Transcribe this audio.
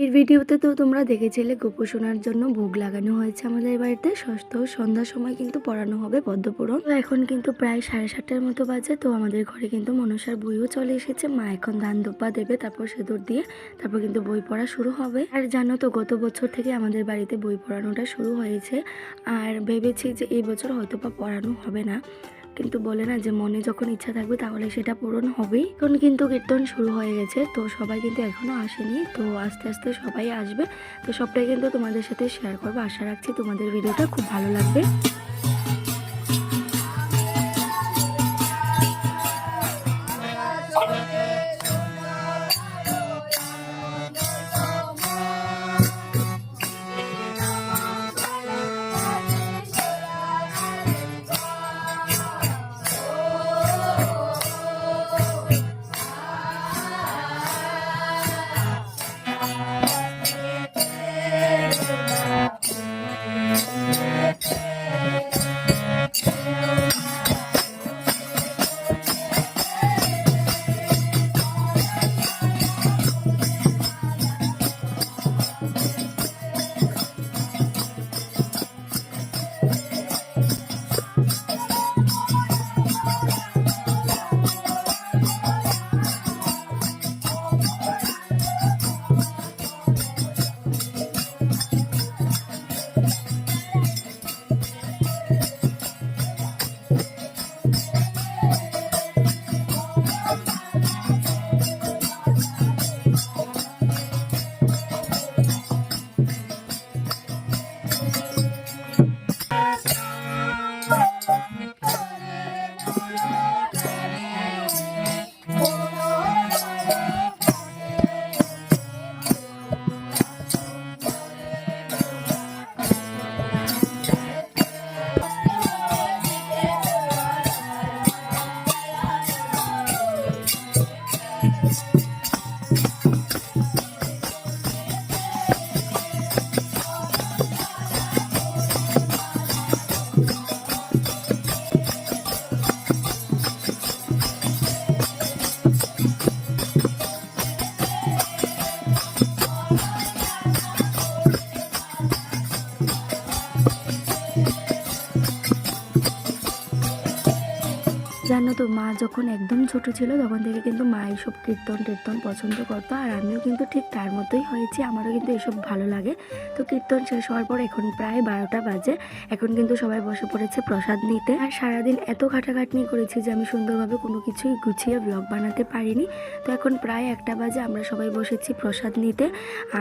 এর ভিডিওতে তো তোমরা দেখেছিলে গোপোষণার জন্য ভোগ লাগানো হয়েছে আমাদের বাড়িতে। ষষ্ঠ সন্ধ্যার সময় কিন্তু পড়ানো হবে পদ্মপুরাণ। তো এখন কিন্তু প্রায় 7:30টার মতো বাজে। তো আমাদের ঘরে কিন্তু মনসার বইও চলে এসেছে। মা এখন ধান ধূপা দেবে, তারপর সিঁদুর দিয়ে তারপর কিন্তু বই পড়া শুরু হবে। আর জানো তো গত বছর থেকে আমাদের বাড়িতে বই পড়ানোটা শুরু হয়েছে। আর ভেবেছি যে এই বছর হয়তো বা পড়ানো হবে না, কিন্তু বলে না যে মনে যখন ইচ্ছা থাকবে তাহলে সেটা পূরণ হবেই। এখন কিন্তু কীর্তন শুরু হয়ে গেছে, তো সবাই কিন্তু এখনো আসেনি। তো আস্তে আস্তে সবাই আসবে। তো সবটাই কিন্তু তোমাদের সাথে শেয়ার করবো। আশা রাখছি তোমাদের ভিডিওটা খুব ভালো লাগবে। জানো তো মা যখন একদম ছোট ছিল তখন থেকে কিন্তু মা এইসব কীর্তন টীর্তন পছন্দ করতো, আর আমিও কিন্তু ঠিক তার মতোই হয়েছি। আমারও কিন্তু এসব ভালো লাগে। তো কীর্তন শেষ হওয়ার পর এখন প্রায় 12টা বাজে। এখন কিন্তু সবাই বসে পড়েছে প্রসাদ নিতে। আর সারাদিন এত খাটাখাটনি করেছি যে আমি সুন্দরভাবে কোনো কিছুই গুছিয়ে ব্লগ বানাতে পারিনি। তো এখন প্রায় 1টা বাজে, আমরা সবাই বসেছি প্রসাদ নিতে। আর